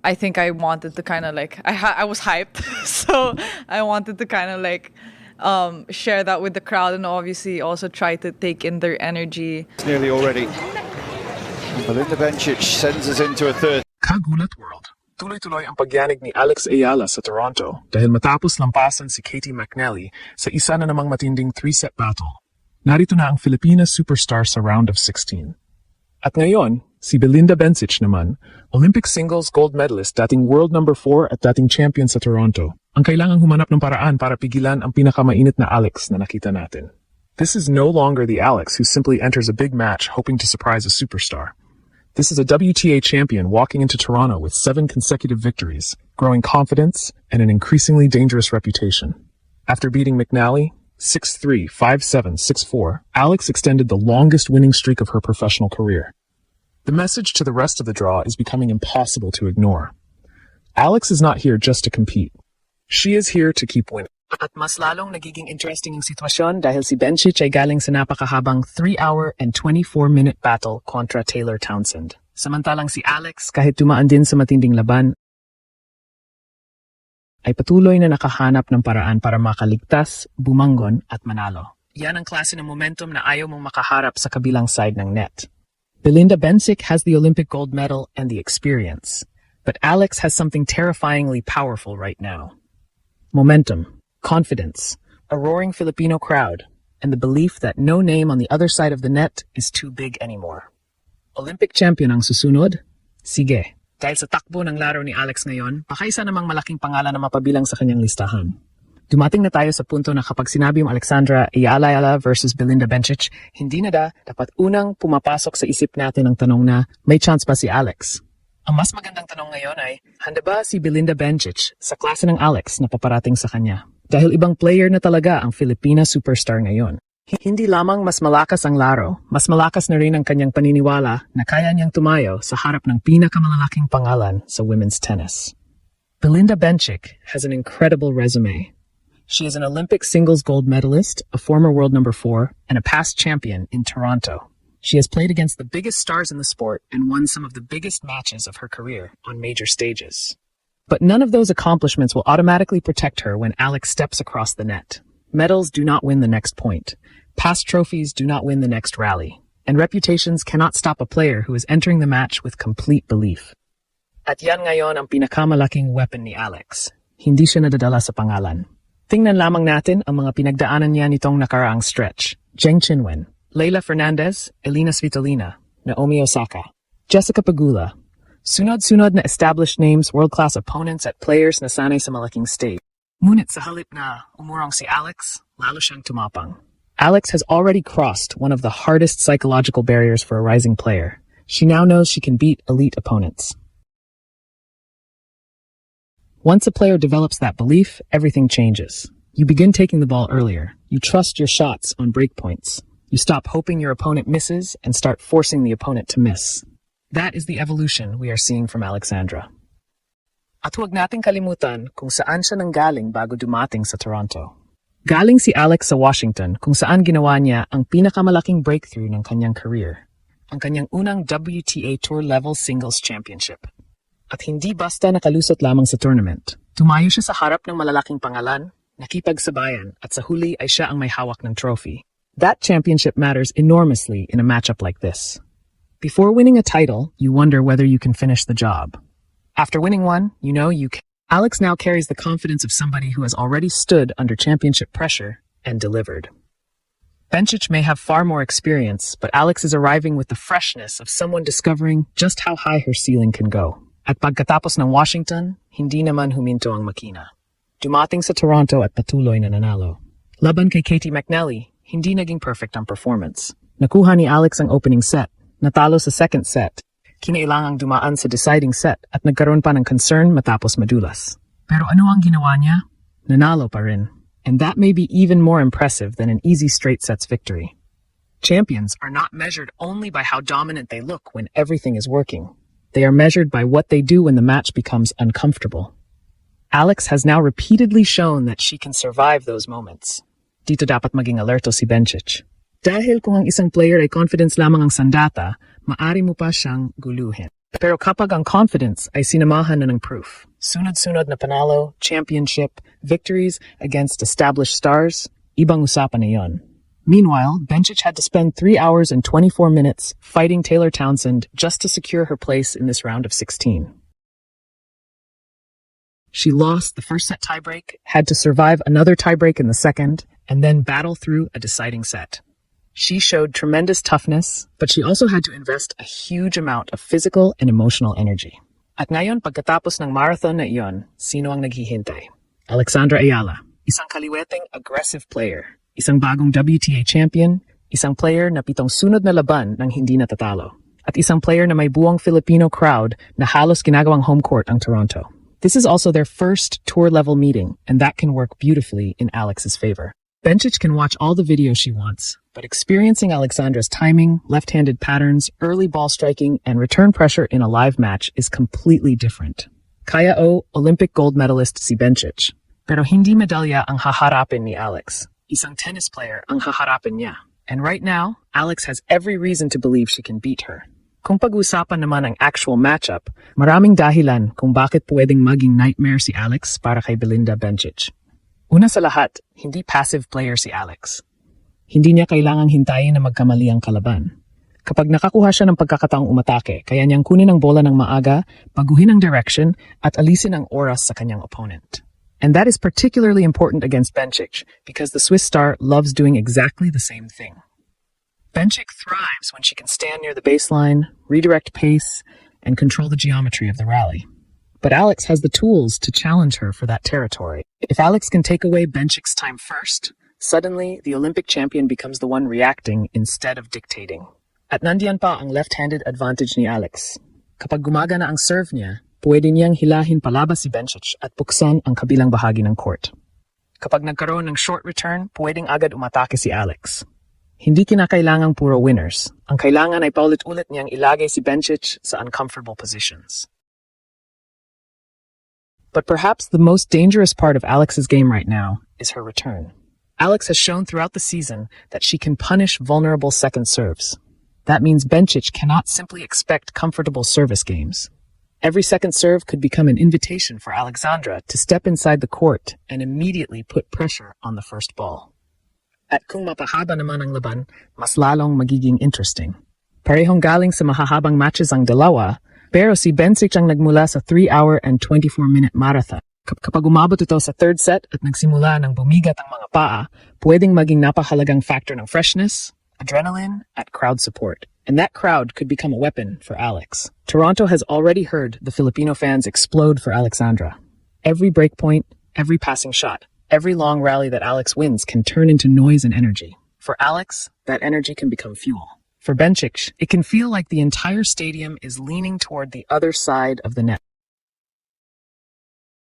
I think I wanted to kind of like I was hyped, so I wanted to kind of like share that with the crowd and obviously also try to take in their energy. It's nearly already. Belinda Bencic sends us into a third. Kagulat World. Tuloy-tuloy ang pagyanig ni Alex Ayala sa Toronto dahil matapos lampasan si Katie McNally sa isa na namang matinding 3-set battle. Narito na ang Filipina superstar sa round of 16. At ngayon, si Belinda Bencic naman, Olympic singles gold medalist, dating world number 4 at dating champion sa Toronto, ang kailangang humanap ng paraan para pigilan ang pinakamainit na Alex na nakita natin. This is no longer the Alex who simply enters a big match hoping to surprise a superstar. This is a WTA champion walking into Toronto with 7 consecutive victories, growing confidence, and an increasingly dangerous reputation. After beating McNally 6-3, 5-7, 6-4, Alex extended the longest winning streak of her professional career. The message to the rest of the draw is becoming impossible to ignore. Alex is not here just to compete. She is here to keep winning. At mas lalong nagiging interesting ang sitwasyon dahil si Bencic ay galing sa napakahabang 3-hour and 24-minute battle kontra Taylor Townsend. Samantalang si Alex, kahit dumaan din sa matinding laban, ay patuloy na nakahanap ng paraan para makaligtas, bumangon at manalo. Yan ang klase ng momentum na ayaw mong makaharap sa kabilang side ng net. Belinda Bencic has the Olympic gold medal and the experience, but Alex has something terrifyingly powerful right now. Momentum, confidence, a roaring Filipino crowd, and the belief that no name on the other side of the net is too big anymore. Olympic champion ang susunod? Sige. Dahil sa takbo ng laro ni Alex ngayon, pakaisa namang malaking pangalan na mapabilang sa kanyang listahan. Dumating na tayo sa punto na kapag sinabi yung Alexandra Ayala versus Belinda Bencic, hindi na dapat unang pumapasok sa isip natin ang tanong na, may chance ba si Alex? Ang mas magandang tanong ngayon ay, handa ba si Belinda Bencic sa klase ng Alex na paparating sa kanya? Dahil ibang player na talaga ang Filipina superstar ngayon. Hindi lamang mas malakas ang laro, mas malakas na rin ang kanyang paniniwala na kaya niyang tumayo sa harap ng pinakamalalaking pangalan sa women's tennis. Belinda Bencic has an incredible resume. She is an Olympic singles gold medalist, a former world number 4, and a past champion in Toronto. She has played against the biggest stars in the sport and won some of the biggest matches of her career on major stages. But none of those accomplishments will automatically protect her when Alex steps across the net. Medals do not win the next point. Past trophies do not win the next rally. And reputations cannot stop a player who is entering the match with complete belief. At yan ngayon ang pinakamalaking weapon ni Alex. Hindi siya nadadala sa pangalan. Tingnan lamang natin ang mga pinagdaanan niya nitong nakaraang stretch. Zheng Qinwen, Leylah Fernandez, Elina Svitolina, Naomi Osaka, Jessica Pegula. Sunod-sunod na established names, world-class opponents at players na sanay sa malaking stage. Ngunit sa halip na umurong si Alex, lalo siyang tumapang. Alex has already crossed one of the hardest psychological barriers for a rising player. She now knows she can beat elite opponents. Once a player develops that belief, everything changes. You begin taking the ball earlier. You trust your shots on breakpoints. You stop hoping your opponent misses and start forcing the opponent to miss. That is the evolution we are seeing from Alexandra. At huwag nating kalimutan kung saan siya nanggaling bago dumating sa Toronto. Galing si Alex sa Washington kung saan ginawa niya ang pinakamalaking breakthrough ng kanyang career, ang kanyang unang WTA Tour Level Singles Championship. At hindi basta nakalusot lamang sa tournament. Tumayo siya sa harap ng malalaking pangalan, nakipagsabayan at sa huli ay siya ang may hawak ng trophy. That championship matters enormously in a matchup like this. Before winning a title, you wonder whether you can finish the job. After winning one, you know you can. Alex now carries the confidence of somebody who has already stood under championship pressure and delivered. Bencic may have far more experience, but Alex is arriving with the freshness of someone discovering just how high her ceiling can go. At pagkatapos ng Washington, hindi naman huminto ang makina. Dumating sa Toronto at patuloy na nanalo. Laban kay Katie McNally, hindi naging perfect ang performance. Nakuha ni Alex ang opening set, natalo sa second set, kinailangang dumaan sa deciding set at nagkaroon pa ng concern matapos madulas. Pero ano ang ginawa niya? Nanalo pa rin. And that may be even more impressive than an easy straight sets victory. Champions are not measured only by how dominant they look when everything is working. They are measured by what they do when the match becomes uncomfortable. Alex has now repeatedly shown that she can survive those moments. Dito dapat maging alerto si Bencic. Dahil kung ang isang player ay confidence lamang ang sandata, maari mo pa siyang guluhin. Pero kapag ang confidence ay sinamahan na ng proof, sunod-sunod na panalo, championship, victories against established stars, ibang usapan na yon. Meanwhile, Bencic had to spend 3 hours and 24 minutes fighting Taylor Townsend just to secure her place in this round of 16. She lost the first set tiebreak, had to survive another tiebreak in the second, and then battle through a deciding set. She showed tremendous toughness, but she also had to invest a huge amount of physical and emotional energy. At ngayon, pagkatapos ng marathon na iyon, sino ang naghihintay? Alexandra Ayala, isang kaliweteng aggressive player, isang bagong WTA champion, isang player na 7 sunod na laban nang hindi natatalo, at isang player na may buwang Filipino crowd na halos ginagawang home court ang Toronto. This is also their first tour-level meeting, and that can work beautifully in Alex's favor. Bencic can watch all the videos she wants, but experiencing Alexandra's timing, left-handed patterns, early ball striking, and return pressure in a live match is completely different. Kaya Olympic gold medalist si Bencic, pero hindi medalya ang haharapin ni Alex. Isang tennis player ang haharapin niya. And right now, Alex has every reason to believe she can beat her. Kung pag-usapan naman ang actual matchup, maraming dahilan kung bakit pwedeng maging nightmare si Alex para kay Belinda Bencic. Una sa lahat, hindi passive player si Alex. Hindi niya kailangang hintayin na magkamali ang kalaban. Kapag nakakuha siya ng pagkakataong umatake, kaya niyang kunin ang bola ng maaga, baguhin ang direction, at alisin ang oras sa kanyang opponent. And that is particularly important against Bencic because the Swiss star loves doing exactly the same thing. Bencic thrives when she can stand near the baseline, redirect pace, and control the geometry of the rally. But Alex has the tools to challenge her for that territory. If Alex can take away Bencic's time first, suddenly the Olympic champion becomes the one reacting instead of dictating. At nandiyan pa ang left-handed advantage ni Alex. Kapag gumagana ang serve niya, pwede niyang hilahin palabas si Bencic at buksan ang kabilang bahagi ng court. Kapag nagkaroon ng short return, pwedeng agad umatake si Alex. Hindi kinakailangang puro winners. Ang kailangan ay paulit-ulit niyang ilagay si Bencic sa uncomfortable positions. But perhaps the most dangerous part of Alex's game right now is her return. Alex has shown throughout the season that she can punish vulnerable second serves. That means Bencic cannot simply expect comfortable service games. Every second serve could become an invitation for Alexandra to step inside the court and immediately put pressure on the first ball. At kung mapahaba naman ang laban, mas lalong magiging interesting. Parehong galing sa mahahabang matches ang dalawa, pero si Bencic ang nagmula sa 3-hour and 24-minute marathon. Kapag umabot ito sa third set at nagsimula ng bumigat ang mga paa, pwedeng maging napahalagang factor ng freshness, adrenaline, at crowd support. And that crowd could become a weapon for Alex. Toronto has already heard the Filipino fans explode for Alexandra. Every breakpoint, every passing shot, every long rally that Alex wins can turn into noise and energy. For Alex, that energy can become fuel. For Bencic, it can feel like the entire stadium is leaning toward the other side of the net.